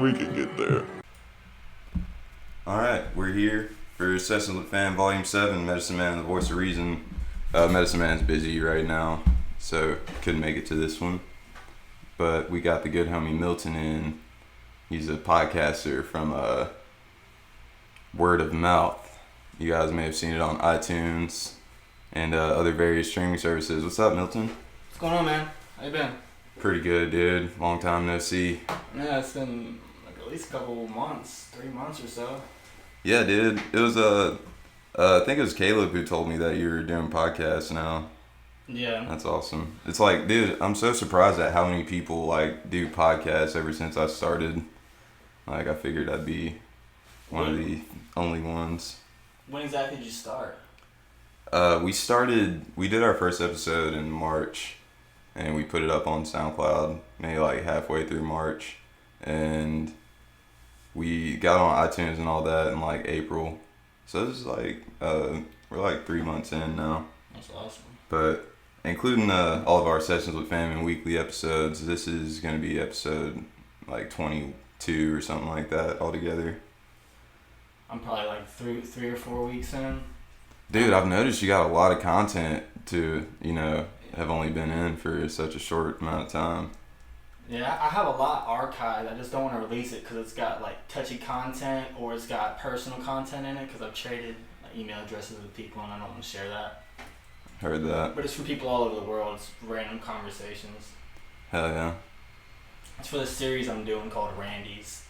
We can get there. Alright, we're here for Sessions with Fan Volume 7, Medicine Man and the Voice of Reason. Medicine Man's busy right now, so couldn't make it to this one. But we got the good homie Milton in. He's a podcaster from Word of Mouth. You guys may have seen it on iTunes and other various streaming services. What's up, Milton? What's going on, man? How you been? Pretty good, dude. Long time no see. Yeah, it's been like at least a couple months, 3 months or so. Yeah, dude. It was I think it was Caleb who told me that you were doing podcasts now. Yeah. That's awesome. It's like, dude, I'm so surprised at how many people like do podcasts ever since I started. Like, I figured I'd be one of the only ones. When exactly did you start? We did our first episode in March, and we put it up on SoundCloud maybe like halfway through March, and we got on iTunes and all that in like April. So this is like, we're like 3 months in now. That's awesome. But including all of our Sessions with Fam and weekly episodes, this is going to be episode like 22 or something like that altogether. I'm probably like three or 4 weeks in. Dude, I've noticed you got a lot of content to, have only been in for such a short amount of time. Yeah, I have a lot archived. I just don't want to release it because it's got like touchy content or it's got personal content in it because I've traded email addresses with people and I don't want to share that. Heard that. But it's from people all over the world. It's random conversations. Hell yeah. It's for the series I'm doing called Randy's.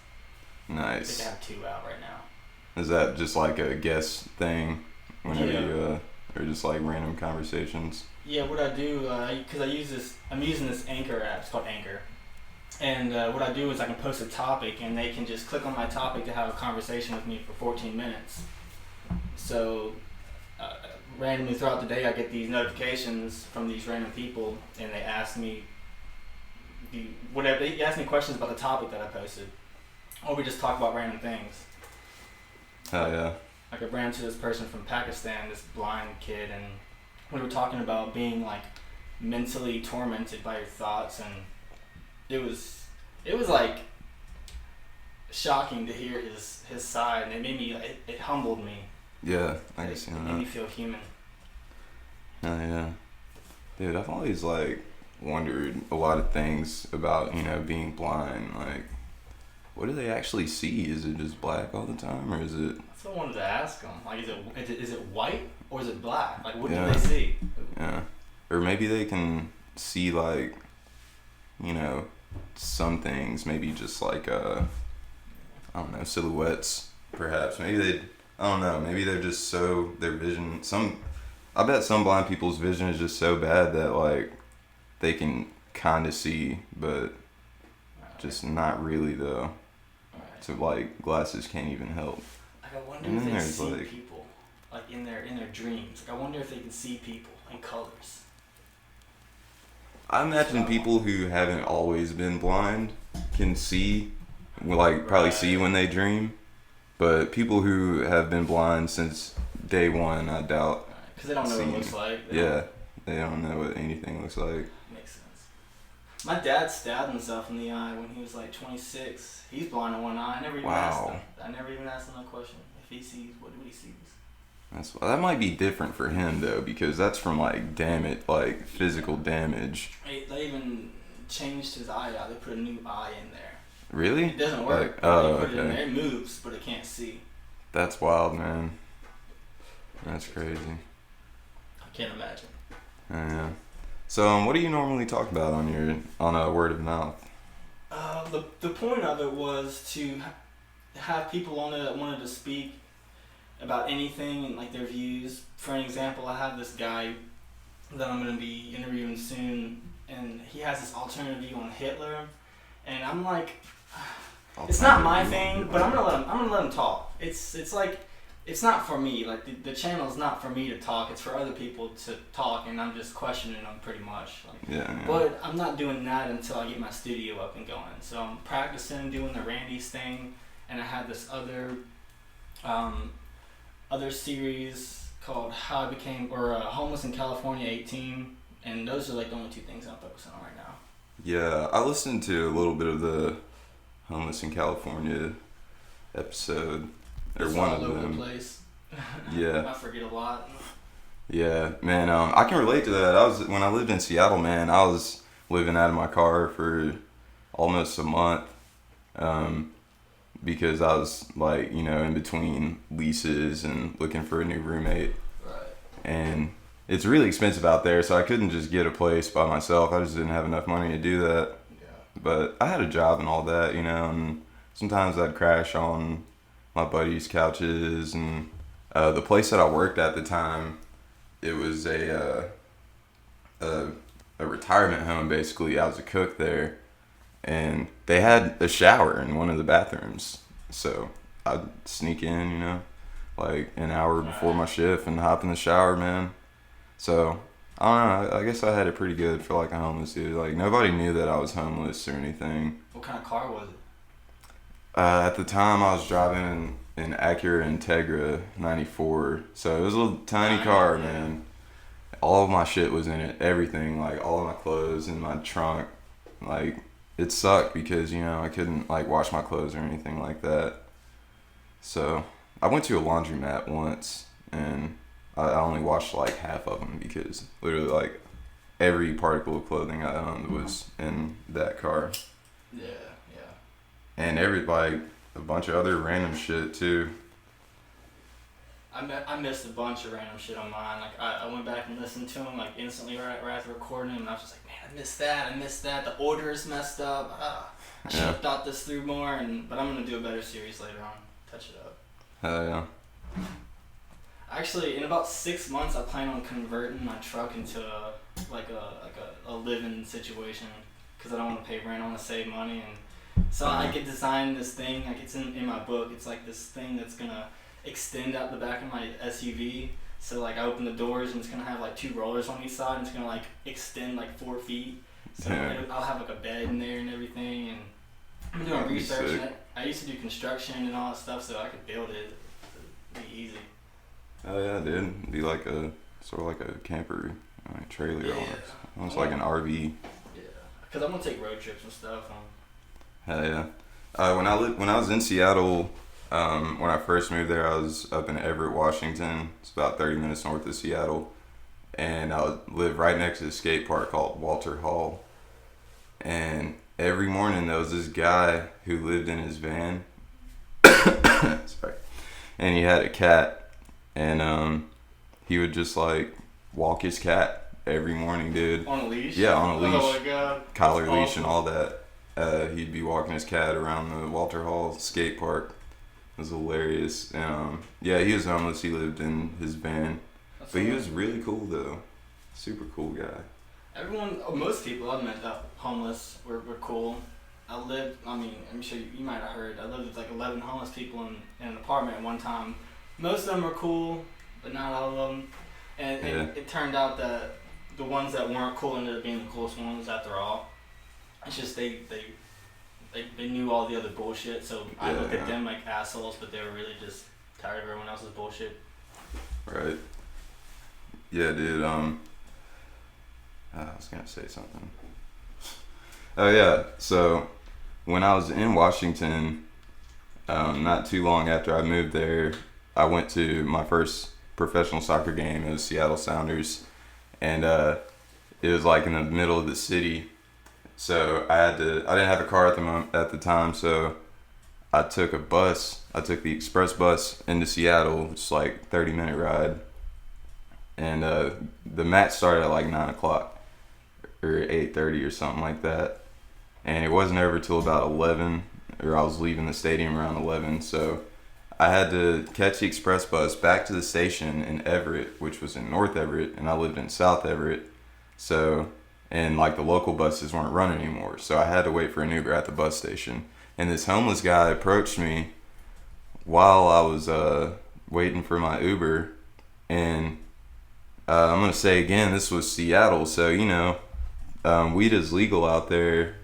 Nice. I think I have 2 out right now. Is that just like a guest thing whenever Yeah. you, or just like random conversations? Yeah, what I do, because I'm using this Anchor app. It's called Anchor. And what I do is I can post a topic and they can just click on my topic to have a conversation with me for 14 minutes. So randomly throughout the day I get these notifications from these random people and they ask me they ask me questions about the topic that I posted. Or we just talk about random things. Hell yeah. Like I ran into this person from Pakistan, this blind kid, and we were talking about being like mentally tormented by your thoughts, and it was like shocking to hear his side, and it made me it humbled me. Yeah, I can see that. It made me feel human. Hell yeah. Dude, I've always like wondered a lot of things about, being blind. Like, what do they actually see? Is it just black all the time, or is it? So I wanted to ask them, like, is it white or is it black? Like, what Yeah. do they see? Yeah. Or maybe they can see like, some things, maybe just like, I don't know, silhouettes, perhaps. Maybe I don't know, maybe they're just so, their vision, I bet some blind people's vision is just so bad that like, they can kind of see, but just not really though. Right. So like, glasses can't even help. Like, I wonder And if then they there's, see like- people, like in their dreams. Like, I wonder if they can see people in colors. I imagine people who haven't always been blind can see, like probably see when they dream, but people who have been blind since day one, I doubt. Because they don't know what it looks like. They don't know what anything looks like. Makes sense. My dad stabbed himself in the eye when he was like 26. He's blind in one eye. I never even asked him. I never even asked him that question. If he sees, what he sees. That might be different for him though, because that's from like physical damage. They even changed his eye out. They put a new eye in there. Really? It doesn't work. They put it in there. It moves, but it can't see. That's wild, man. That's crazy. I can't imagine. Yeah. So, what do you normally talk about on a Word of Mouth? The point of it was to have people on it that wanted to speak about anything and like their views. For an example, I have this guy that I'm going to be interviewing soon, and he has this alternative view on Hitler, and I'm like, it's not my thing, but I'm gonna let him talk. It's like, it's not for me. Like the channel's not for me to talk. It's for other people to talk, and I'm just questioning them pretty much. Yeah. But I'm not doing that until I get my studio up and going. So I'm practicing doing the Randy's thing, and I have this other series called How I Became Homeless in California 18, and those are like the only 2 things I'm focusing on right now. Yeah, I listened to a little bit of Homeless in California episode, or It's one all of over the them. place. Yeah. I forget a lot. Yeah, man. I can relate to that. When I lived in Seattle, man. I was living out of my car for almost a month, um, because I was like, in between leases and looking for a new roommate. Right. And it's really expensive out there, so I couldn't just get a place by myself. I just didn't have enough money to do that. Yeah. But I had a job and all that, and sometimes I'd crash on my buddies' couches. And the place that I worked at the time, it was a retirement home, basically. I was a cook there, and they had a shower in one of the bathrooms. So I'd sneak in, like an hour before my shift and hop in the shower, man. So I don't know. I guess I had it pretty good for like a homeless dude. Like nobody knew that I was homeless or anything. What kind of car was it? At the time, I was driving an Acura Integra '94, so it was a little tiny car, man. All of my shit was in it, everything, like all of my clothes in my trunk. Like it sucked because I couldn't like wash my clothes or anything like that. So I went to a laundromat once, and I only washed like half of them because literally like every particle of clothing I owned was in that car. Yeah. And a bunch of other random shit too. I missed a bunch of random shit on mine. Like I went back and listened to them like instantly right after recording them, and I was just like, man, I missed that. The order is messed up. I should have thought this through more. But I'm gonna do a better series later on. Touch it up. Hell yeah. Actually, in about 6 months, I plan on converting my truck into a living situation because I don't want to pay rent. I want to save money, and so I could design this thing. Like it's in my book. It's like this thing that's gonna extend out the back of my SUV. So like I open the doors and it's gonna have like 2 rollers on each side, and it's gonna like extend like 4 feet. So I'll have like a bed in there and everything. And I'm doing research. And I used to do construction and all that stuff, so I could build it. It'd be easy. Oh yeah, dude. It'd be like a sort of like a camper, like trailer, almost like an RV. Yeah, because I'm gonna take road trips and stuff. Hell yeah. When I was in Seattle, when I first moved there, I was up in Everett, Washington. It's about 30 minutes north of Seattle, and I lived right next to a skate park called Walter Hall. And every morning there was this guy who lived in his van. Sorry. And he had a cat. And he would just like walk his cat every morning, dude. On a leash? Yeah, on a leash. Oh my god. Collar leash and all that. He'd be walking his cat around the Walter Hall skate park. It was hilarious. And yeah, he was homeless. He lived in his van. But he was really cool though. Super cool guy. Most people I've met that homeless were cool. I'm sure you might have heard, I lived with like 11 homeless people in an apartment at one time. Most of them were cool, but not all of them. And it turned out that the ones that weren't cool ended up being the coolest ones after all. It's just they knew all the other bullshit, so I looked at them like assholes, but they were really just tired of everyone else's bullshit. Right. Yeah, dude. I was gonna say something. Oh yeah. So when I was in Washington, not too long after I moved there, I went to my first professional soccer game. It was Seattle Sounders, and it was like in the middle of the city. So I didn't have a car at the time, so I took a bus. I took the express bus into Seattle, which is like 30-minute ride. And the match started at like 9 o'clock or 8:30 or something like that. And it wasn't over till about 11, or I was leaving the stadium around 11. So I had to catch the express bus back to the station in Everett, which was in North Everett, and I lived in South Everett. So, and like the local buses weren't running anymore. So I had to wait for an Uber at the bus station. And this homeless guy approached me while I was waiting for my Uber. And I'm going to say again, this was Seattle. So, weed is legal out there.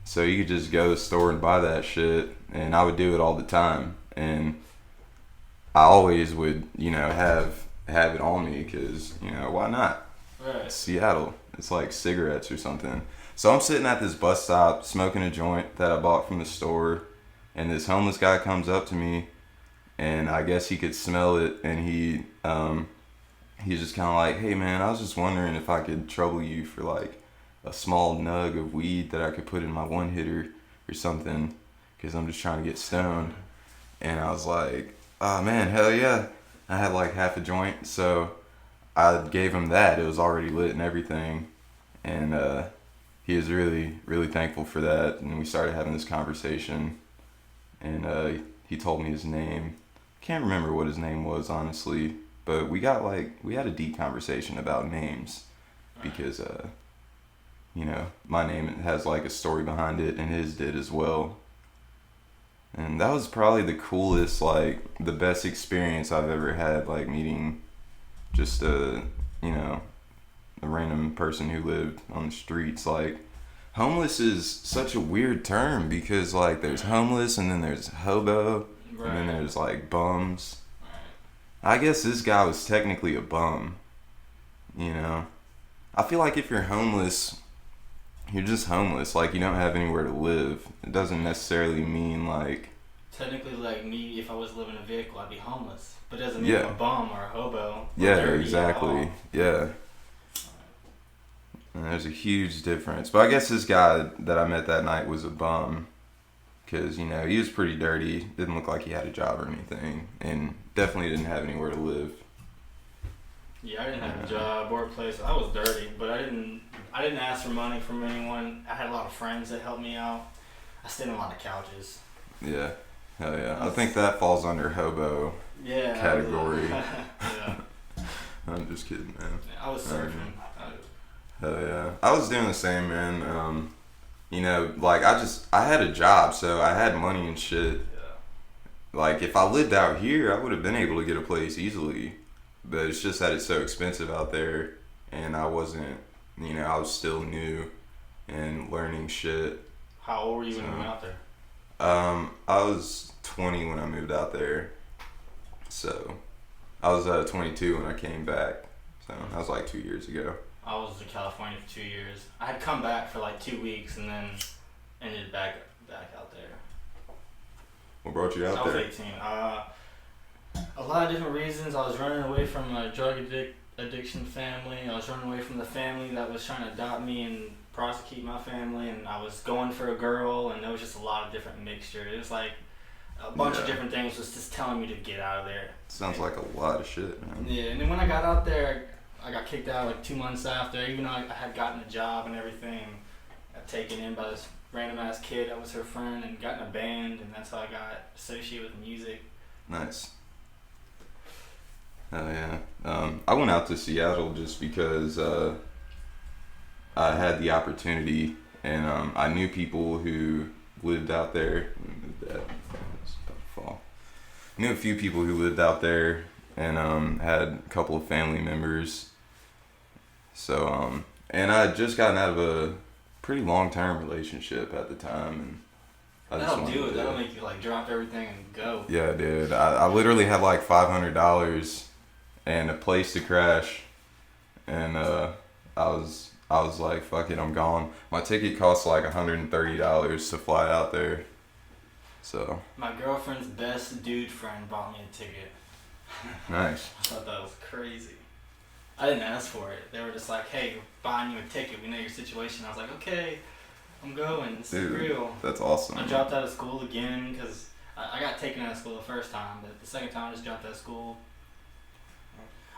So you could just go to the store and buy that shit. And I would do it all the time. And I always would, have it on me because, why not? Right. Seattle. It's like cigarettes or something. So I'm sitting at this bus stop smoking a joint that I bought from the store, and this homeless guy comes up to me, and I guess he could smell it, and he's just kind of like, hey man, I was just wondering if I could trouble you for like a small nug of weed that I could put in my one hitter or something, because I'm just trying to get stoned. And I was like, oh man, hell yeah. I had like half a joint, so I gave him that. It was already lit and everything. And he was really, really thankful for that. And we started having this conversation. And he told me his name. Can't remember what his name was, honestly. But we had a deep conversation about names. Because, my name has like a story behind it, and his did as well. And that was probably the coolest, like, the best experience I've ever had, like, meeting just a random person who lived on the streets. Like, homeless is such a weird term because, like, there's homeless and then there's hobo and then there's, like, bums. I guess this guy was technically a bum, I feel like if you're homeless, you're just homeless. Like, you don't have anywhere to live. It doesn't necessarily mean, like... Technically, like me, if I was living in a vehicle, I'd be homeless. But it doesn't mean I'm a bum or a hobo. Yeah, exactly. Yeah. And there's a huge difference. But I guess this guy that I met that night was a bum. Because, he was pretty dirty. Didn't look like he had a job or anything. And definitely didn't have anywhere to live. Yeah, I didn't have a job or a place. I was dirty, but I didn't ask for money from anyone. I had a lot of friends that helped me out. I stayed on a lot of couches. Yeah, hell yeah. I think that falls under hobo category. Yeah. I'm just kidding, man. Yeah, I was surfing. Hell yeah. I was doing the same, man. Like I had a job, so I had money and shit. Yeah. Like if I lived out here, I would have been able to get a place easily. But it's just that it's so expensive out there, and I wasn't, I was still new and learning shit. How old were you when you went out there? I was 20 when I moved out there, so I was 22 when I came back, so that was like 2 years ago. I was in California for 2 years. I had come back for like 2 weeks and then ended back out there. What brought you out there? I was 18. A lot of different reasons. I was running away from a drug addiction family. I was running away from the family that was trying to adopt me and prosecute my family, and I was going for a girl, and there was just a lot of different mixture. It was like a bunch of different things was just telling me to get out of there. Sounds like a lot of shit, man. Yeah, and then when I got out there, I got kicked out like 2 months after, even though I had gotten a job and everything. I got taken in by this random ass kid that was her friend and got in a band, and that's how I got associated with music. Nice. Hell yeah. I went out to Seattle just because I had the opportunity, and I knew people who lived out there. It's about to fall. I knew a few people who lived out there, and had a couple of family members. So, and I had just gotten out of a pretty long-term relationship at the time, and That'll do it. That'll make you like drop everything and go. Yeah, dude. I literally had like $500 and a place to crash, and I was like, fuck it, I'm gone. My ticket cost like $130 to fly out there. So my girlfriend's best dude friend bought me a ticket. Nice. I thought that was crazy. I didn't ask for it. They were just like, hey, we're buying you a ticket. We know your situation. I was like, okay, I'm going. This is real. That's awesome. I dropped out of school again because I got taken out of school the first time, but the second time I just dropped out of school.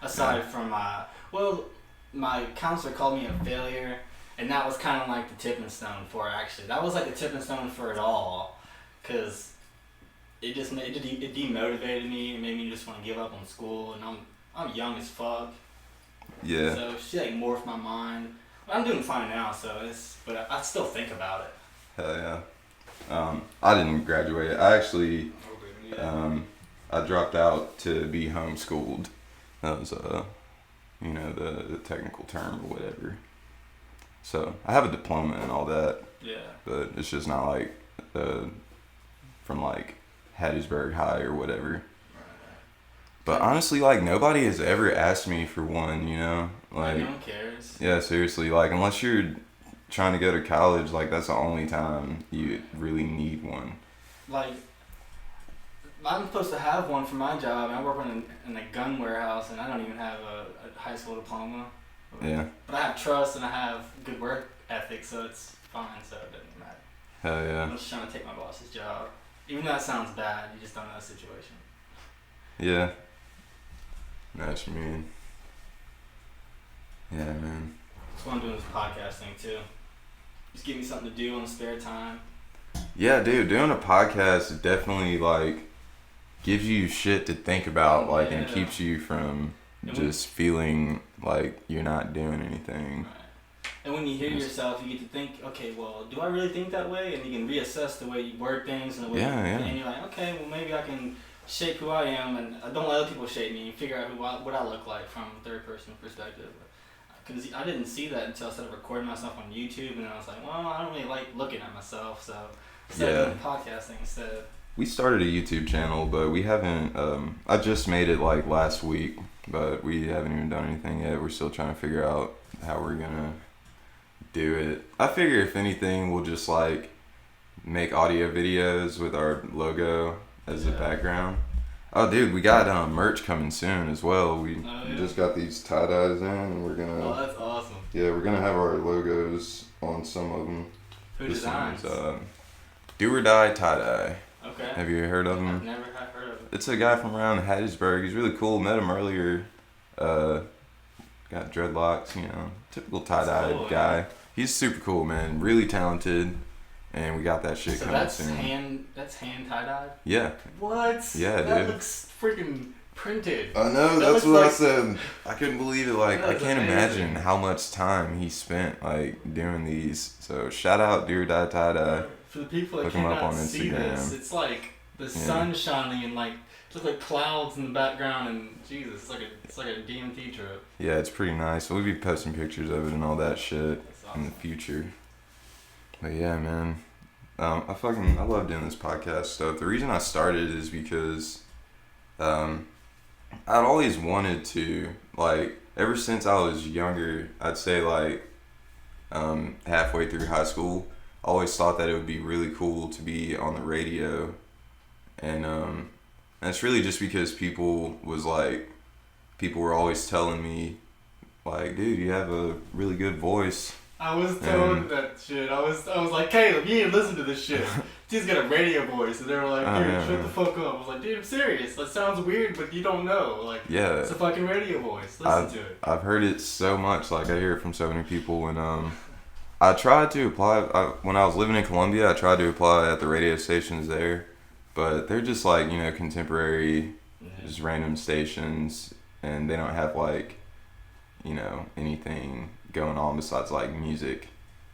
Aside from my counselor called me a failure, and that was kind of like the tipping stone for it, actually. That was like the tipping stone for it all, because it demotivated me. It made me just want to give up on school, and I'm young as fuck. Yeah. So she like morphed my mind. I'm doing fine now, but I still think about it. Hell yeah. I didn't graduate. I actually, I dropped out to be homeschooled. That was, the technical term or whatever. So I have a diploma and all that. Yeah. But it's just not like from like Hattiesburg High or whatever. But honestly, like nobody has ever asked me for one, Like no one cares. Yeah, seriously. Like unless you're trying to go to college, like that's the only time you really need one. Like, I'm supposed to have one for my job, and I work in a gun warehouse, and I don't even have a high school diploma. Yeah. But I have trust and I have good work ethic, so it's fine, so it doesn't matter. Hell yeah. I'm just trying to take my boss's job. Even though that sounds bad, you just don't know the situation. Yeah. Know what you mean. Yeah, man. That's why I'm doing this podcast thing, too. Just give me something to do on the spare time. Yeah, dude, doing a podcast definitely, like, gives you shit to think about, like, and keeps you from just feeling like you're not doing anything. Right. And when you hear yourself, you get to think, okay, well, do I really think that way? And you can reassess the way you word things and the way and you're like, okay, well, maybe I can shape who I am, and I don't let other people shape me, and figure out what I look like from a third-person perspective. Because I didn't see that until I started recording myself on YouTube, and I was like, well, I don't really like looking at myself, so I started doing podcasting instead. We started a YouTube channel, but we haven't, I just made it like last week, but we haven't even done anything yet. We're still trying to figure out how we're gonna do it. I figure if anything, we'll just like make audio videos with our logo as the background. Oh, dude, we got merch coming soon as well. We just got these tie-dyes in, and we're gonna... Oh, that's awesome. Yeah, we're gonna have our logos on some of them. Who designs? Do or Die tie-dye. Okay. Have you heard of him? I've never heard of it. It's a guy from around Hattiesburg. He's really cool. Met him earlier. Got dreadlocks, you know, typical tie-dye guy. Yeah. He's super cool, man. Really talented. And we got that shit coming soon. That's hand tie-dye? Yeah. What? Yeah, dude. That looks freaking printed. I know, that's what I said. I couldn't believe it. Like, I can't imagine how much time he spent, like, doing these. So, shout out Do or Die tie-dye. For the people that cannot see this, it's like the sun shining and, like, it looks like clouds in the background, and Jesus, it's like a DMT trip. Yeah, it's pretty nice. We'll be posting pictures of it and all that shit in the future. But yeah, man, I love doing this podcast stuff. The reason I started is because I'd always wanted to, like, ever since I was younger, I'd say like halfway through high school, I always thought that it would be really cool to be on the radio. And it's really just because people were always telling me, like, dude, you have a really good voice. I was told that shit. I was like, Caleb, you need to listen to this shit. He's got a radio voice. And they were like, dude, shut the fuck up. I was like, dude, I'm serious. That sounds weird, but you don't know. Like, it's a fucking radio voice. Listen to it. I've heard it so much. Like, I hear it from so many people. And I tried to apply. When I was living in Columbia, I tried to apply at the radio stations there. But they're just like, you know, contemporary, just random stations. And they don't have, like, you know, anything going on besides like music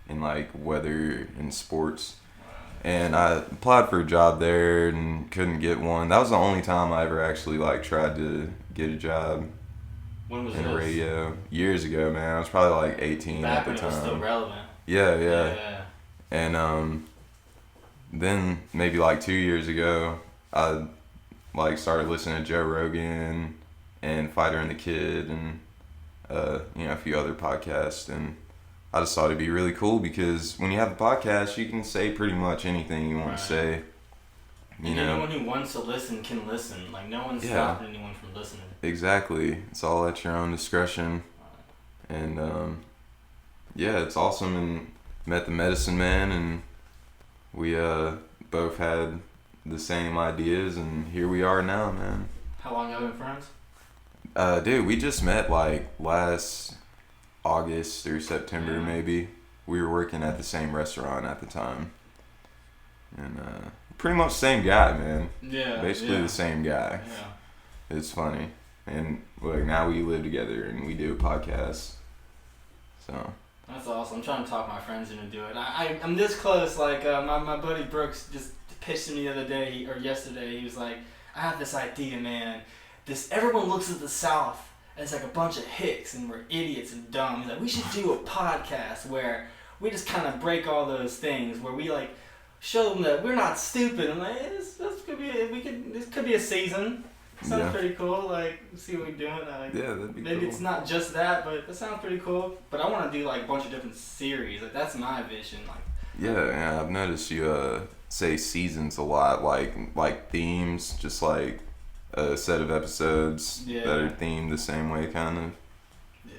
and like weather and sports. And I applied for a job there and couldn't get one. That was the only time I ever actually like tried to get a job. When was in radio? Years ago, man. I was probably like 18 back at the time. It was still relevant. Yeah. And then maybe like 2 years ago, I like started listening to Joe Rogan and Fighter and the Kid and you know, a few other podcasts, and I just thought it'd be really cool because when you have a podcast, you can say pretty much anything you want to say. You know, anyone who wants to listen can listen. Like, no one's stopping anyone from listening. Exactly. It's all at your own discretion. And yeah, it's awesome. And met the Medicine Man, and we both had the same ideas, and here we are now, man. How long have you been friends? Dude, we just met like last August or September, maybe. We were working at the same restaurant at the time. And pretty much same guy, man. Yeah. Basically the same guy. Yeah. It's funny. And like now we live together and we do a podcast. So. That's awesome. I'm trying to talk my friends into do it. I'm this close. Like my buddy Brooks just pitched me the other day or yesterday. He was like, I have this idea, man. Everyone looks at the South as like a bunch of hicks and we're idiots and dumb. He's like, we should do a podcast where we just kind of break all those things, where we like show them that we're not stupid. I'm like, this could be a season. Sounds pretty cool. Like, see what we're doing. Yeah, that'd be maybe cool. it's not just that, but that sounds pretty cool. But I want to do like a bunch of different series. Like, that's my vision. Like, Yeah, I've noticed you say seasons a lot, like themes, just like a set of episodes that are themed the same way, kind of. Yeah.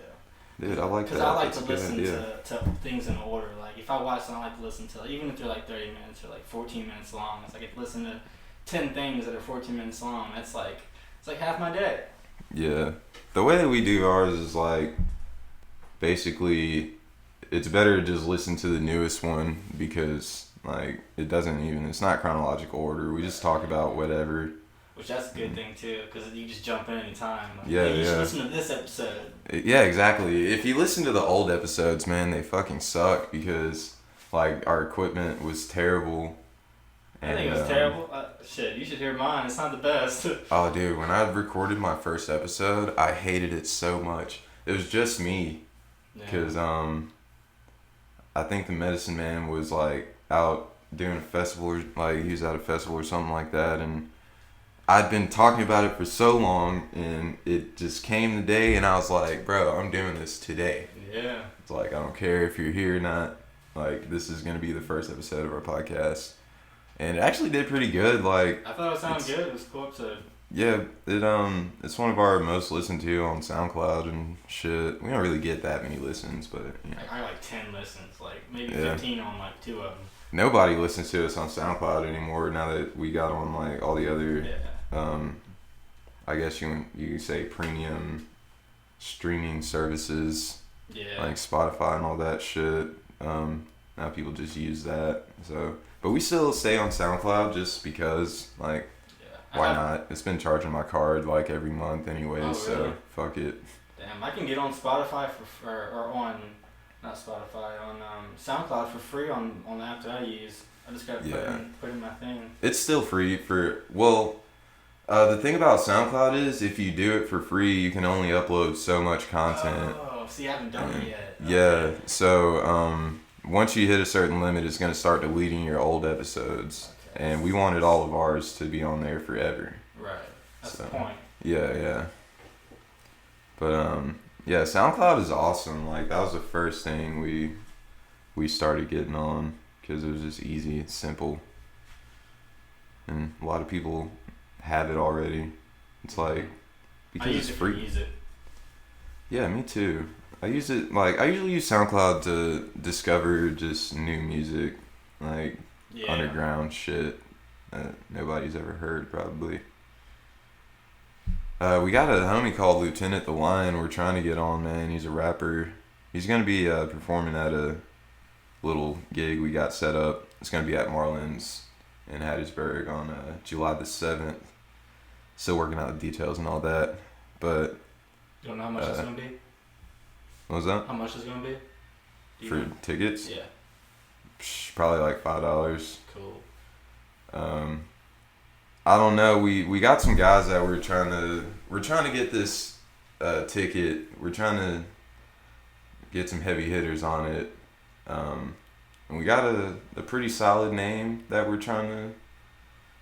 Dude, I like that. Because I like That's to a good listen idea. to things in order. Like, if I watch something, I like to listen to, even if they're like 30 minutes or like 14 minutes long, it's like if I listen to 10 things that are 14 minutes long, it's like half my day. Yeah. The way that we do ours is like, basically, it's better to just listen to the newest one because like it's not chronological order. We just talk about whatever. Which that's a good thing too, because you just jump in anytime. Like, Yeah, hey, you should yeah. listen to this episode. Yeah, exactly. If you listen to the old episodes, man, they fucking suck because like our equipment was terrible. I think it was terrible. Shit, you should hear mine. It's not the best. Oh, dude, when I recorded my first episode, I hated it so much. It was just me, because I think the Medicine Man was like out doing a festival, or like he was at a festival or something like that, and I'd been talking about it for so long, and it just came the day, and I was like, bro, I'm doing this today. Yeah. It's like, I don't care if you're here or not. Like, this is gonna be the first episode of our podcast. And it actually did pretty good. Like, I thought it sounded good. It was a cool episode. Yeah, it's one of our most listened to on SoundCloud and shit. We don't really get that many listens, but you know. I like 10 listens, like maybe 15 on like 2 of them. Nobody listens to us on SoundCloud anymore now that we got on like all the other I guess you say premium streaming services. Yeah. Like Spotify and all that shit. Now people just use that. So but we still stay on SoundCloud just because, like, why not? It's been charging my card, like, every month anyway, so fuck it. Damn, I can get on Spotify or on, not Spotify, on SoundCloud for free on the app that I use. I just gotta put in my thing. It's still free the thing about SoundCloud is if you do it for free, you can only upload so much content. Oh, see, I haven't done it yet. Yeah, so, once you hit a certain limit, it's going to start deleting your old episodes. Okay. And we wanted all of ours to be on there forever. Right. That's the point. Yeah. But, SoundCloud is awesome. Like, that was the first thing we started getting on because it was just easy, it's simple. And a lot of people have it already. It's like, because it's free. I use it. Yeah, me too. I usually use SoundCloud to discover just new music, like underground shit that nobody's ever heard probably. We got a homie called Lieutenant the Lion we're trying to get on, man. He's a rapper. He's going to be performing at a little gig we got set up. It's going to be at Marlin's in Hattiesburg on July the 7th. Still working out the details and all that, but... You don't know how much it's going to be? What was that? How much is it going to be? For tickets? Yeah. Probably like $5. Cool. I don't know. We got some guys that we're trying to get this ticket. We're trying to get some heavy hitters on it. And we got a pretty solid name that we're trying to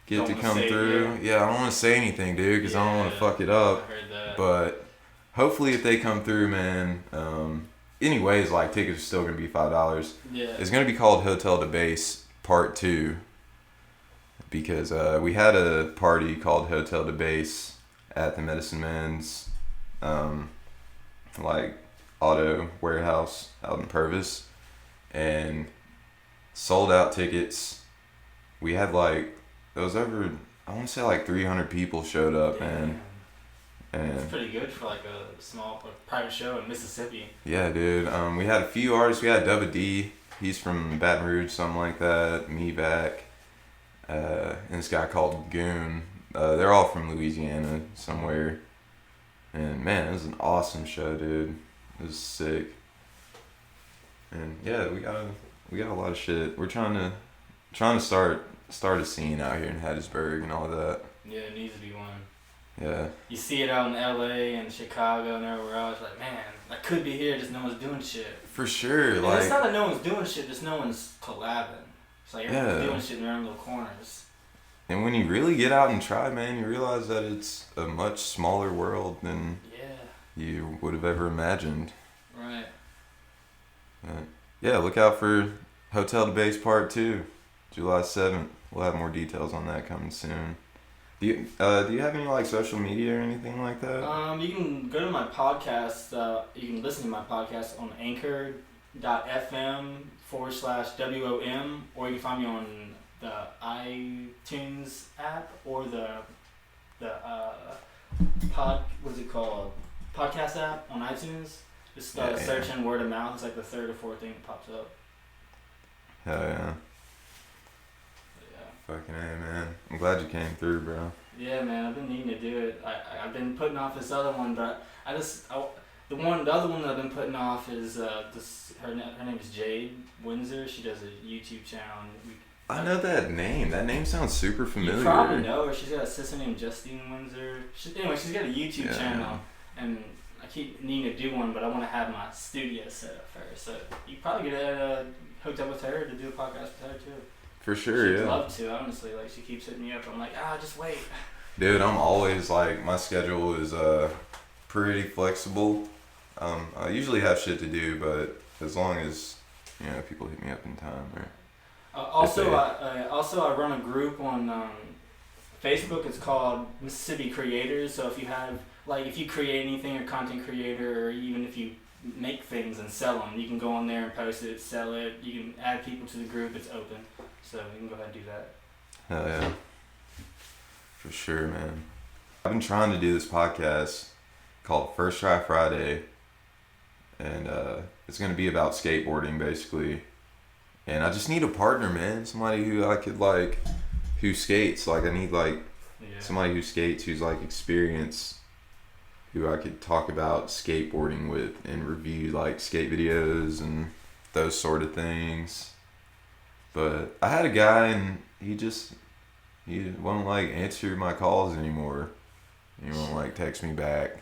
get to come through. Yeah, I don't want to say anything, dude, because I don't want to fuck it up. I heard that. But hopefully if they come through, man, anyways, like, tickets are still going to be $5. Yeah. It's going to be called Hotel de Base Part 2 because we had a party called Hotel de Base at the Medicine Man's, like, auto warehouse out in Purvis, and sold out tickets. We had, like, I want to say, like, 300 people showed up, man. And it's pretty good for like a small private show in Mississippi. Yeah, dude. We had a few artists. We had Dubba D. He's from Baton Rouge, something like that. Me back. And this guy called Goon. They're all from Louisiana somewhere. And man, it was an awesome show, dude. It was sick. And yeah, we got a lot of shit. We're trying to start a scene out here in Hattiesburg and all that. Yeah, it needs to be one. Yeah. You see it out in LA and Chicago and everywhere else. Like, man, I could be here, just no one's doing shit. For sure. And like, it's not that no one's doing shit, just no one's collabing. It's like everyone's doing shit in their own little corners. And when you really get out and try, man, you realize that it's a much smaller world than you would have ever imagined. Right. Yeah, look out for Hotel to Base Part 2, July 7th. We'll have more details on that coming soon. Do you have any like social media or anything like that? You can go to my podcast. You can listen to my podcast on anchor.fm/WOM, or you can find me on the iTunes app or the what's it called? Podcast app on iTunes. Just search in word of mouth. It's like the third or fourth thing that pops up. Hell yeah. Fucking A, man. I'm glad you came through, bro. Yeah, man. I've been needing to do it. I've been putting off this other one, but the other one that I've been putting off is her name is Jade Windsor. She does a YouTube channel. I know that name. That name sounds super familiar. You probably know her. She's got a sister named Justine Windsor. She's got a YouTube channel, and I keep needing to do one, but I want to have my studio set up first. So you probably get hooked up with her to do a podcast with her too. For sure, She'd love to, honestly. Like, she keeps hitting me up. I'm like, just wait. Dude, I'm always like, my schedule is pretty flexible. I usually have shit to do, but as long as people hit me up in time. Or I run a group on Facebook. It's called Mississippi Creators. So if you create anything, or content creator, or even if you make things and sell them, you can go on there and post it, sell it. You can add people to the group. It's open. So you can go ahead and do that. Hell yeah. For sure, man. I've been trying to do this podcast called First Try Friday. And it's going to be about skateboarding, basically. And I just need a partner, man. Somebody who I could, who skates. I need, somebody who skates, who's, experienced, who I could talk about skateboarding with and review, skate videos and those sort of things. But I had a guy, and he won't answer my calls anymore. He won't text me back.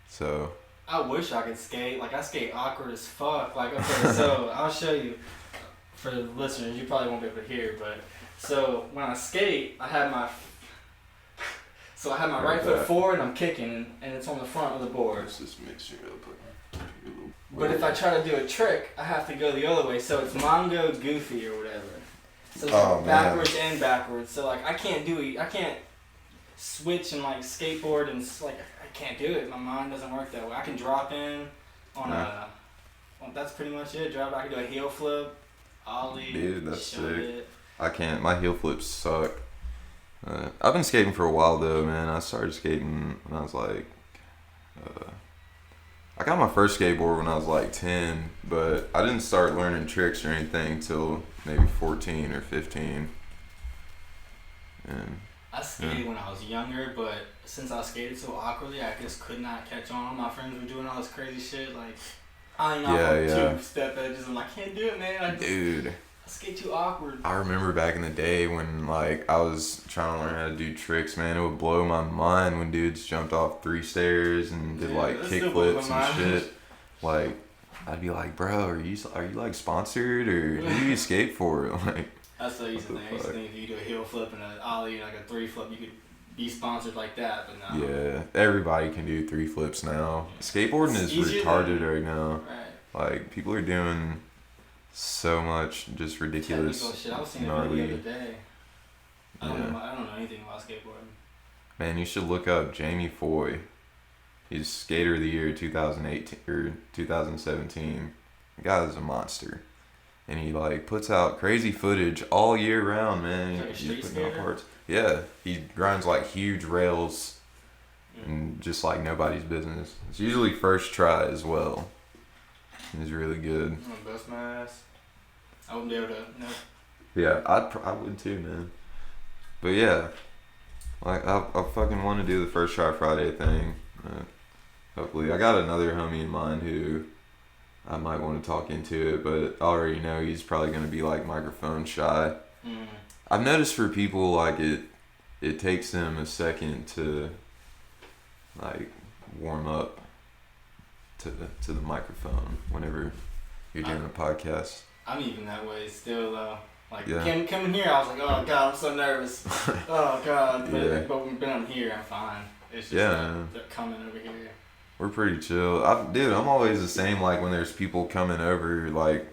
So I wish I could skate. I skate awkward as fuck. Okay, so I'll show you for the listeners. You probably won't be able to hear, but so when I skate, I have my right foot forward, and I'm kicking, and it's on the front of the board. Let's just mix it up. But if I try to do a trick, I have to go the other way. So it's Mongo Goofy or whatever. So it's backwards and backwards. So I can't switch and skateboard and I can't do it. My mind doesn't work that way. I can drop in on that's pretty much it. I can do a heel flip, ollie. Dude, that's sick. I can't. My heel flips suck. I've been skating for a while though, man. I started skating when I was I got my first skateboard when I was 10, but I didn't start learning tricks or anything until maybe 14 or 15. And I skated when I was younger, but since I skated so awkwardly, I just could not catch on. My friends were doing all this crazy shit, I know two-step edges, and I can't do it, man. Dude. I skate too awkward. I remember back in the day when I was trying to learn how to do tricks, man. It would blow my mind when dudes jumped off 3 stairs and did kick flips and shit. I'd be like, bro, are you sponsored, or who do you skate for? That's what I used to think. I used to think if you do a heel flip and an ollie and a 3 flip, you could be sponsored like that, but no. Yeah, everybody can do 3 flips now. Skateboarding is retarded right now. Right. People are doing so much just ridiculous. Technical shit. I was seeing a video the other day. I don't know anything about skateboarding. Man, you should look up Jamie Foy. He's Skater of the Year 2018 or 2017. The guy is a monster. And he puts out crazy footage all year round, man. He's putting out parts. Yeah, he grinds huge rails and just nobody's business. It's usually first try as well. He's really good. I'm gonna bust my ass. I wouldn't be able to. No. Yeah, I would too, man. But yeah, I fucking want to do the First Try Friday thing. Hopefully, I got another homie in mind who I might want to talk into it, but I already know he's probably gonna be microphone shy. Mm. I've noticed for people it takes them a second to warm up to the microphone whenever you're doing a podcast. I'm even that way still though. Like, Yeah. coming here, I was like, oh god, I'm so nervous. Oh god, but, Yeah. but when I'm here, I'm fine. It's just Yeah. they're coming over here. We're pretty chill. Dude, I'm always the same. Like when there's people coming over, like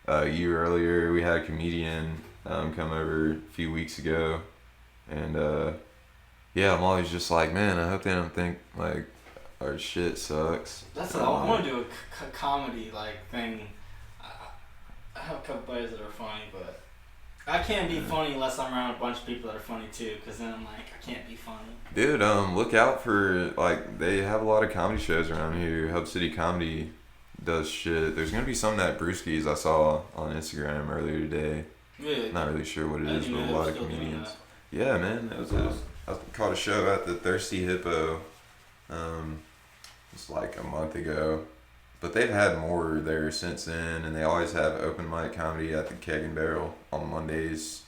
a year earlier, we had a comedian come over a few weeks ago, and yeah, I'm always just like, man, I hope they don't think like our shit sucks. That's what I want to do a comedy like thing. I have a couple buddies that are funny, but I can't be funny unless I'm around a bunch of people that are funny too. Because then I'm like, I can't be funny. Dude, look out for like they have a lot of comedy shows around here. Hub City Comedy does shit. There's gonna be some at Brewski's I saw on Instagram earlier today. Really? Not really sure what it is, but a know lot they of were still doing comedians. that. Yeah, man, I caught a show at the Thirsty Hippo. It's like a month ago, but they've had more there since then, and they always have open mic comedy at the Keg and Barrel on Mondays.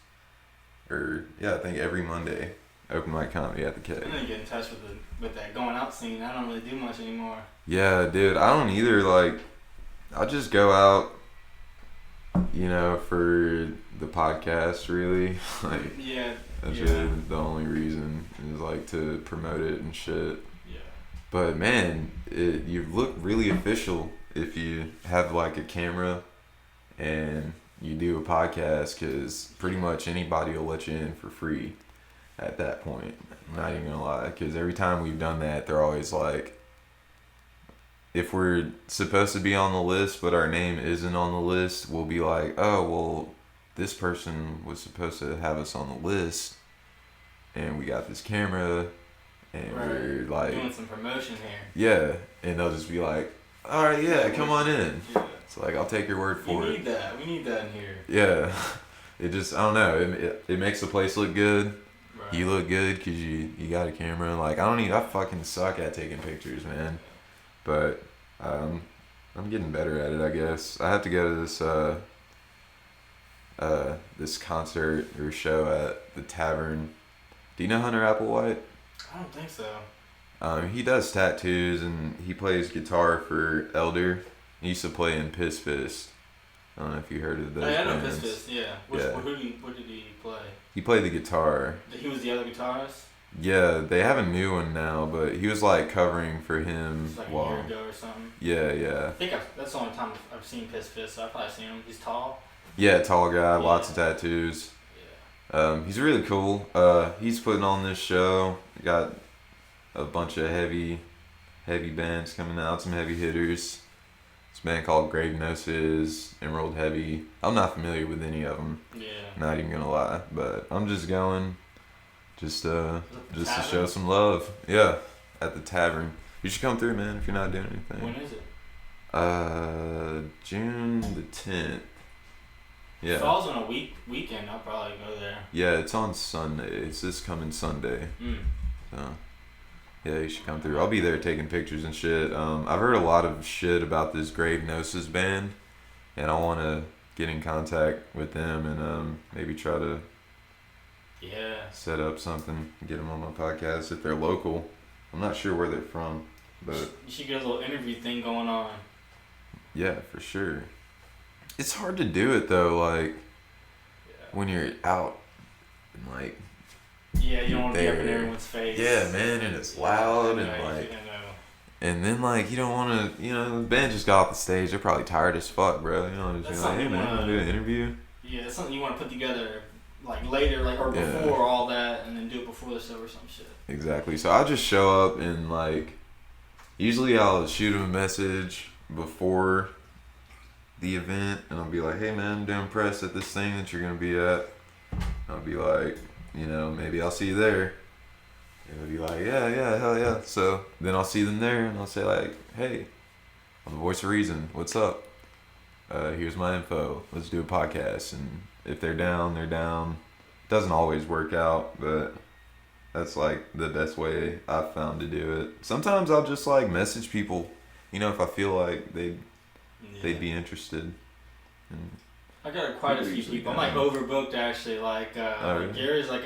Or yeah, I think every Monday, open mic comedy at the Keg. I need to get in touch with that going out scene. I don't really do much anymore. Yeah, dude, I don't either. Like, I just go out, for the podcast, really. Like, Yeah. that's yeah. really the only reason is like to promote it and shit. Yeah. But man, you look really official if you have like a camera and you do a podcast, because pretty much anybody will let you in for free at that point. I'm not even gonna lie, because every time we've done that, they're always like, if we're supposed to be on the list but our name isn't on the list, we'll be like, oh well, this person was supposed to have us on the list, and we got this camera, and Right. we're like Doing some promotion here. yeah, and they'll just be like, all right, yeah, come on in. Yeah. It's like, I'll take your word for We it. need that. We need that in here. Yeah, it just, I don't know, it makes the place look good. Right. You look good because you got a camera. Like, I fucking suck at taking pictures, man. But I'm getting better at it, I guess. I have to go to this concert or show at the Tavern. Do you know Hunter Applewhite? I don't think so. He does tattoos and he plays guitar for Elder. He used to play in Piss Fist. I don't know if you heard of those I know bands. Piss Fist, yeah. What did he play? He played the guitar. He was the other guitarist? Yeah, they have a new one now, but he was like covering for him. It's like a year ago or something. Yeah. I think that's the only time I've seen Piss Fist, so I've probably seen him. He's tall. Yeah, tall guy, Yeah. lots of tattoos. Yeah. He's really cool. He's putting on this show. Got a bunch of heavy bands coming out, some heavy hitters. This band called Grave Gnosis, Emerald Heavy. I'm not familiar with any of them. Yeah. Not even gonna lie, but I'm just going, just to Tavern? show some love. Yeah, at the Tavern. You should come through, man, if you're not doing anything. When is it? June the 10th. Yeah. If I was on a weekend, I'll probably go there. Yeah, it's on Sunday. It's this coming Sunday. So, yeah, you should come through. I'll be there taking pictures and shit. I've heard a lot of shit about this Grave Gnosis band, and I want to get in contact with them and maybe try to set up something, get them on my podcast if they're local. I'm not sure where they're from, but You should get a little interview thing going on. yeah, for sure. It's hard to do it though, like when you're out and like Yeah, you don't want to be up in there. everyone's face. Yeah, man, and it's loud and Yeah, like, I know. and then like you don't want to, the band just got off the stage. They're probably tired as fuck, bro. Just That's be like, hey something man, you want to do an interview? Yeah, it's something you want to put together, like later, like or Yeah. before all that, and then do it before the show or some shit. Exactly. So I'll just show up and like, usually I'll shoot them a message before the event, and I'll be like, hey man, I'm doing press at this thing that you're gonna be at. I'll be like, maybe I'll see you there. And they'll be like, yeah, hell yeah. So then I'll see them there, and I'll say like, hey, I'm the voice of reason. What's up? Here's my info. Let's do a podcast. And if they're down, they're down. Doesn't always work out, but that's like the best way I've found to do it. Sometimes I'll just like message people, if I feel like they'd be interested. And I got quite a few usually people. I'm like down. overbooked actually. Like really? Gary's like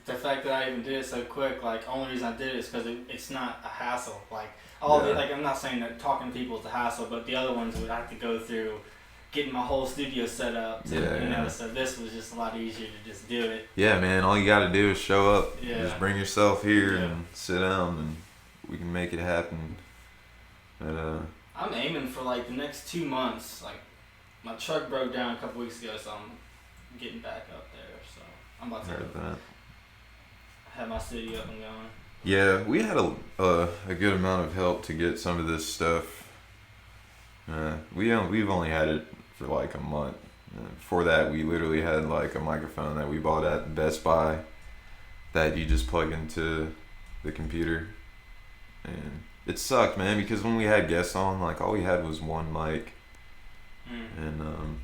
the fact that I even did it so quick. Like only reason I did it is because it's not a hassle. Like all Yeah. the, like I'm not saying that talking to people is a hassle, but the other ones would have to go through getting my whole studio set up. To, Yeah, you know, yeah. so this was just a lot easier to just do it. Yeah, man. All you got to do is show up. Yeah. Just bring yourself here Yeah. and sit down, and we can make it happen. But, I'm aiming for like the next 2 months. Like my truck broke down a couple weeks ago, so I'm getting back up there. So I'm about to heard that. have my studio up and going. Yeah, we had a good amount of help to get some of this stuff. We've only had it for like a month. Before that, we literally had like a microphone that we bought at Best Buy that you just plug into the computer, and it sucked, man, because when we had guests on, like all we had was one mic, and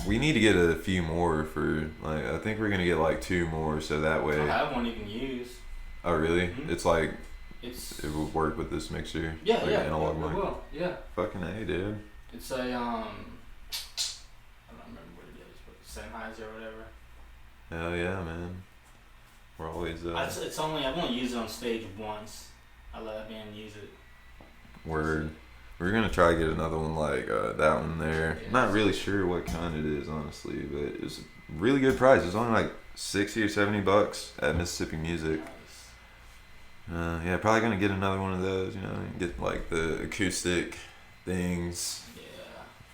we need to get a few more for like I think we're gonna get like 2 more so that way. I have one you can use. Oh really? Mm-hmm. It's like It's it would work with this mixer. yeah, like yeah, an analog it mic. will. Yeah. Fucking A, dude. It's a I don't remember what it is, but Sennheiser or whatever. Hell yeah, man. We're always It's only I've only used it on stage once. I let a band use it. word. We're gonna try to get another one like that one there. Yeah. Not really sure what kind it is, honestly, but it was a really good price. It was only like $60 or $70 at Mississippi Music. Nice. Yeah, probably gonna get another one of those. You know, and get like the acoustic things Yeah.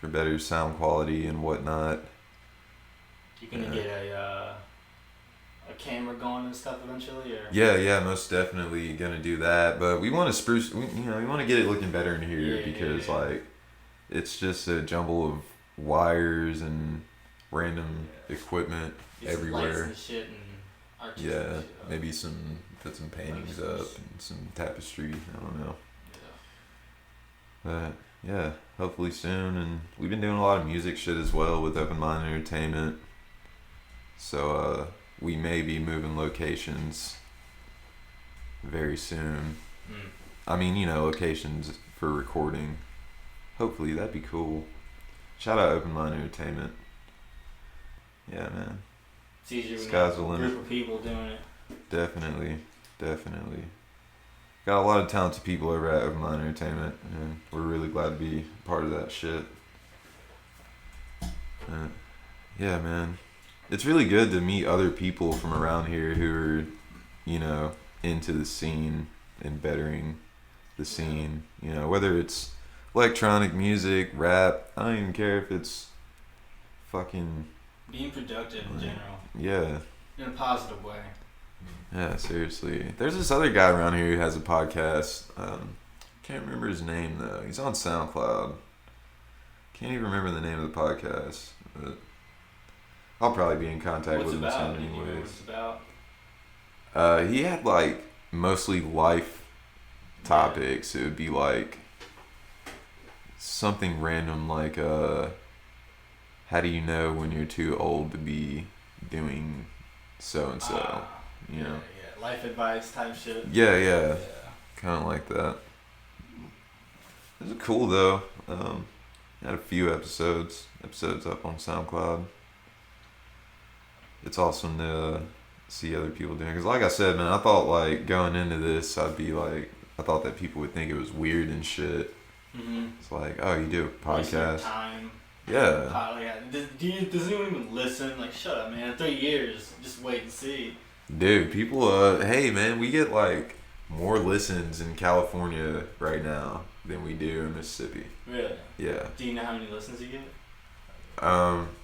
for better sound quality and whatnot. You gonna get a camera going and stuff eventually, or? Yeah, most definitely gonna do that. But we want to spruce. We want to get it looking better in here because like it's just a jumble of wires and random equipment Get some everywhere. lights and shit and arches and Yeah, shit up. maybe put some paintings up and some tapestry. I don't know. Yeah. But yeah, hopefully soon. And we've been doing a lot of music shit as well with Open Mind Entertainment. So we may be moving locations very soon. I mean, locations for recording. Hopefully that'd be cool. Shout out Open Mind Entertainment. Yeah, man. It's easier when Sky's there's the a limit. group of people doing it. Definitely. Got a lot of talented people over at Open Mind Entertainment, and we're really glad to be part of that shit. Yeah, man. It's really good to meet other people from around here who are, into the scene and bettering the scene. Whether it's electronic music, rap, I don't even care if it's fucking... Being productive in general. Yeah. In a positive way. Yeah, seriously. There's this other guy around here who has a podcast. Can't remember his name though. He's on SoundCloud. Can't even remember the name of the podcast. But I'll probably be in contact What's with it him about? soon Do you know what anyways. it's about? He had like mostly life topics. It would be like something random like how do you know when you're too old to be doing so and so? Yeah, life advice type shit. Yeah. Kind of like that. It was cool though. Had a few episodes up on SoundCloud. It's awesome to see other people doing it. Because like I said, man, I thought like going into this, I thought that people would think it was weird and shit. Mm-hmm. It's like, oh, you do a Waste your podcast? time. Yeah. Does anyone even listen? Like, shut up, man. 3 years. Just wait and see. Dude, people, hey man, we get like more listens in California right now than we do in Mississippi. Really? Yeah. Do you know how many listens you get?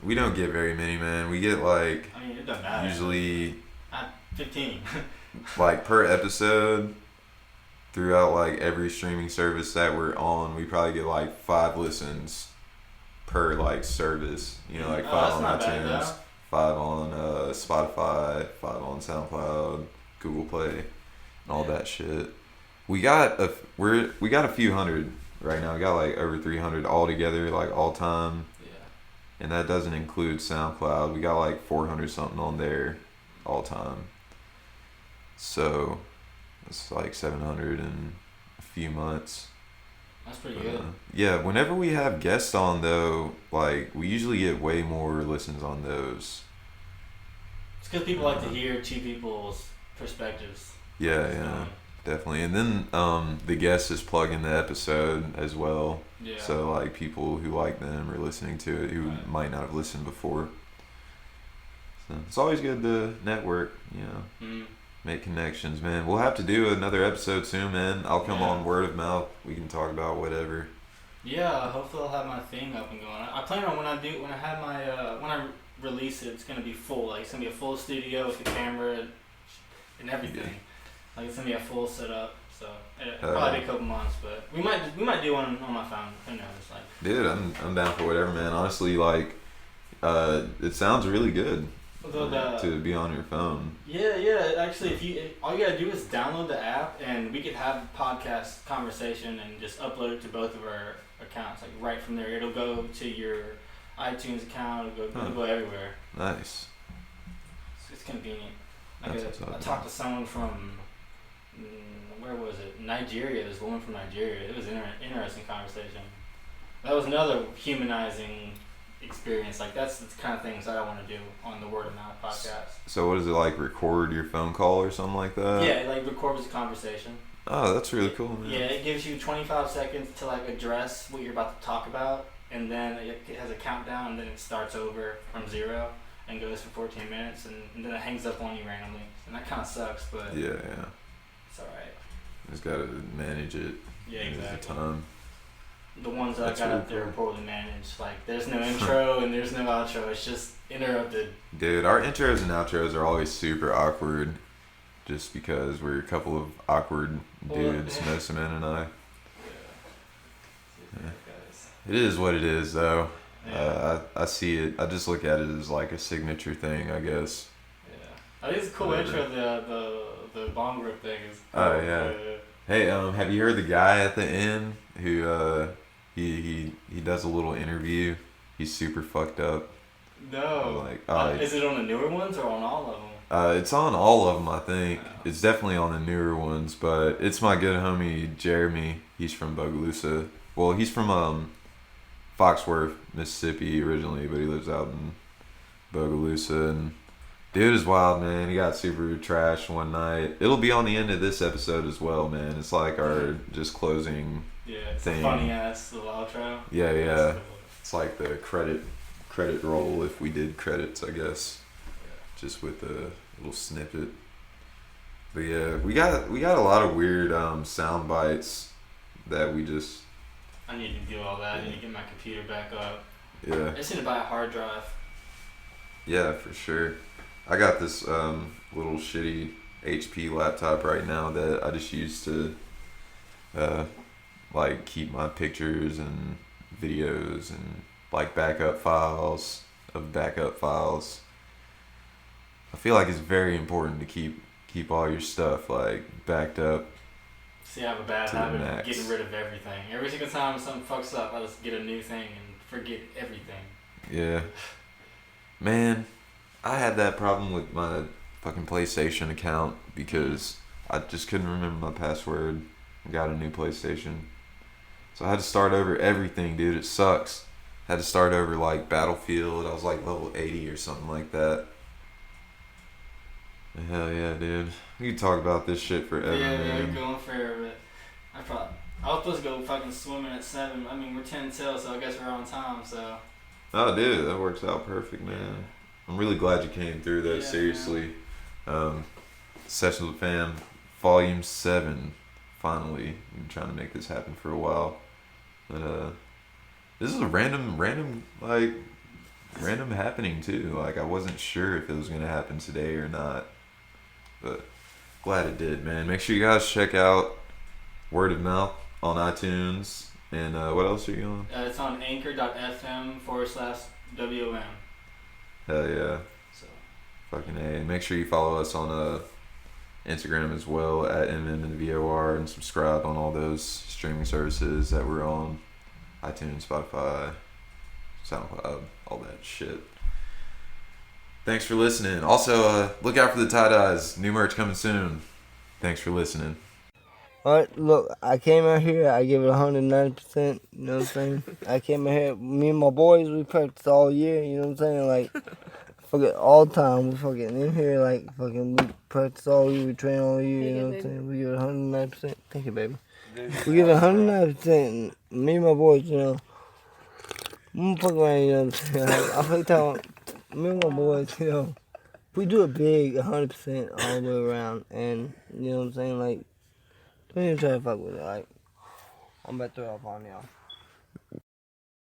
We don't get very many, man. We get like I mean, it doesn't matter. usually 15. like per episode throughout like every streaming service that we're on. We probably get like 5 listens per like service. Like 5 on that's not bad, iTunes, though. 5 on Spotify, 5 on SoundCloud, Google Play, and all that shit. We got a few hundred right now. We got like over 300 all together, like all time. Yeah. And that doesn't include SoundCloud. We got like 400 something on there all time. So it's like 700 in a few months. That's pretty good. Yeah, whenever we have guests on though, like we usually get way more listens on those. It's because people like to hear 2 people's perspectives. Yeah. definitely. And then the guest is plugging the episode as well. Yeah. So like people who like them are listening to it who might not have listened before. So it's always good to network, you know, make connections, man. We'll have to do another episode soon, man. I'll come on word of mouth. We can talk about whatever. Yeah, hopefully I'll have my thing up and going. I plan on when I release it, it's gonna be full. Like it's gonna be a full studio with the camera and everything. Yeah. Like it's gonna be a full setup. So it'll probably be a couple months, but we might do one on my phone. Who knows? Like, dude, I'm down for whatever, man. Honestly, like, it sounds really good to be on your phone. Yeah. Actually, all you gotta do is download the app, and we could have a podcast conversation and just upload it to both of our accounts. Like right from there, it'll go to your iTunes account. It'll go everywhere. Nice. It's convenient. I talked to someone from where was it? Nigeria. There's a woman from Nigeria. It was an interesting conversation. That was another humanizing experience. Like that's the kind of things that I want to do on the Word of Mouth podcast. So what is it like? Record your phone call or something like that? Yeah, like records a conversation. Oh, that's really cool, man. Yeah, it gives you 25 seconds to like address what you're about to talk about, and then it has a countdown, and then it starts over from 0 and goes for 14 minutes, and then it hangs up on you randomly, and that kind of sucks, but yeah, it's alright. Just gotta manage it. Yeah, exactly. The time. The ones that I got up there are poorly managed. Like, there's no intro and there's no outro. It's just interrupted. Dude, our intros and outros are always super awkward, just because we're a couple of awkward dudes, Nosaman and I. Yeah. It is what it is, though. Yeah. I see it. I just look at it as like a signature thing, I guess. Yeah. I think it's a cool intro. The bong rip thing is cool. Oh yeah. Hey, have you heard the guy at the end who he does a little interview? He's super fucked up. No. Is it on the newer ones or on all of them? It's on all of them, I think. Oh. It's definitely on the newer ones, but it's my good homie Jeremy. He's from Bogalusa. Well, he's from Foxworth, Mississippi originally, but he lives out in Bogalusa, and dude is wild, man. He got super trashed one night. It'll be on the end of this episode as well, man. It's like our just closing thing. A funny ass little outro. Yeah. It's like the credit roll if we did credits, I guess. Yeah. Just with a little snippet. But yeah, we got a lot of weird sound bites that we just. I need to do all that. I need to get my computer back up. Yeah. I just need to buy a hard drive. Yeah, for sure. I got this little shitty HP laptop right now that I just use to like keep my pictures and videos and like backup files of backup files. I feel like it's very important to keep all your stuff like backed up. See, I have a bad habit of getting rid of everything. Every single time something fucks up, I just get a new thing and forget everything. Yeah. Man, I had that problem with my fucking PlayStation account because I just couldn't remember my password. I got a new PlayStation. So I had to start over everything, dude. It sucks. I had to start over like Battlefield. I was like level 80 or something like that. Hell yeah, dude. We could talk about this shit forever, man. Yeah, we're going forever. I was supposed to go fucking swimming at 7. I mean, we're 10 till, so I guess we're on time, so. Oh, dude, that works out perfect, man. Yeah. I'm really glad you came through that, seriously. Sessions with Fam, Volume 7, finally. I've been trying to make this happen for a while. But, this is a random happening, too. Like, I wasn't sure if it was going to happen today or not. But, glad it did, man. Make sure you guys check out Word of Mouth on iTunes. And what else are you on? It's on anchor.fm/WOM. Hell yeah. So. Fucking A. And make sure you follow us on Instagram as well at MMNVOR and subscribe on all those streaming services that we're on. iTunes, Spotify, SoundCloud, all that shit. Thanks for listening. Also, look out for the tie-dyes. New merch coming soon. Thanks for listening. Alright, look, I came out here, I give it 109%, you know what I'm saying? I came out here, me and my boys, we practiced all year, you know what I'm saying? Like, fucking all the time. We fucking in here, like, fucking, we practice all you, we train all you, you know what I'm saying? We give it 109%. Thank you, baby. We give it 109%. Me and my boys, you know, I'm gonna fuck around, you know what I'm saying? I fake time, me and my boys, you know, we do it big, 100% all the way around. And, you know what I'm saying? Like, don't even try to fuck with it. Like, I'm about to throw up on y'all.